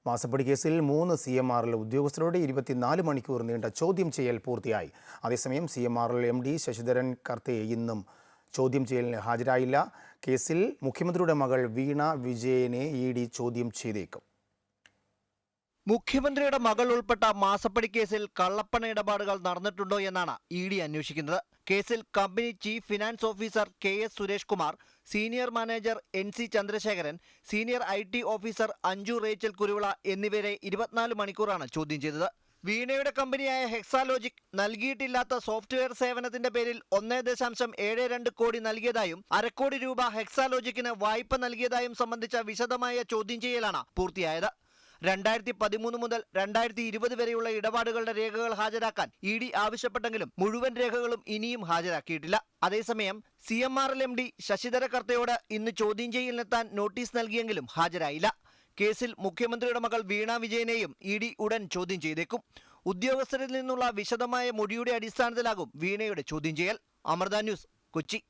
മാസപ്പടി കേസിൽ 3 CMRL ഉദ്യോഗസ്ഥരോട് 24 മണിക്കൂർ നീണ്ട ചോദ്യം ചെയ്യൽ പൂർത്തിയായി. അതേസമയം CMRL MD ശശിധരൻ കർത്തെ ഇന്നും ചോദ്യം ചെയ്യലിന് ഹാജരായില്ല. കേസിൽ മുഖ്യമന്ത്രിയുടെ മകൾ വീണ വിജയനെ ED ചോദ്യം ചെയ്തേക്കും. മുഖ്യമന്ത്രിയുടെ മകൾ ഉൾപ്പെട്ട മാസപ്പടി കേസിൽ കള്ളപ്പണ ഇടപാടുകൾ നടന്നിട്ടുണ്ടോ എന്നാണ് ED അന്വേഷിക്കുന്നത്. കേസിൽ company chief finance officer KS Suresh Kumar, senior manager NC Chandrasekharan, senior IT officer Anju Rachel Kuruvila എന്നിവരെ 24 മണിക്കൂറാണ് ചോദ്യം ചെയ്തത്. വീണയുടെ കമ്പനിയായ ഹെക്സാലോജിക് നൽകിയിട്ടില്ലാത്ത സോഫ്റ്റ്വെയർ സേവനത്തിന്റെ പേരിൽ 1.72 കോടി നൽകിയതായും 1/2 കോടി രൂപ ഹെക്സാലോജിക്കിന് വായ്പ നൽകിയതായും സംബന്ധിച്ച വിശദമായ ചോദ്യം ചെയ്യലാണ് പൂർത്തിയായത്. 2013 മുതൽ 2020 വരെയുള്ള ഇടപാടുകളുടെ രേഖകൾ ഹാജരാക്കാൻ ED ആവശ്യപ്പെട്ടെങ്കിലും മുഴുവൻ രേഖകളും ഇനിയും ഹാജരാക്കിയിട്ടില്ല. അതേസമയം CMRL MD ശശിധര കർത്തയോട് ഇന്ന് ചോദ്യം ചെയ്യലിനെത്താൻ നോട്ടീസ് നൽകിയെങ്കിലും ഹാജരായില്ല. കേസിൽ മുഖ്യമന്ത്രിയുടെ മകൾ വീണ വിജയനെയും ED ഉടൻ ചോദ്യം ചെയ്തേക്കും. ഉദ്യോഗസ്ഥരിൽ നിന്നുള്ള വിശദമായ മൊഴിയുടെ അടിസ്ഥാനത്തിലാകും വീണയുടെ ചോദ്യം ചെയ്യൽ. അമൃത ന്യൂസ്, കൊച്ചി.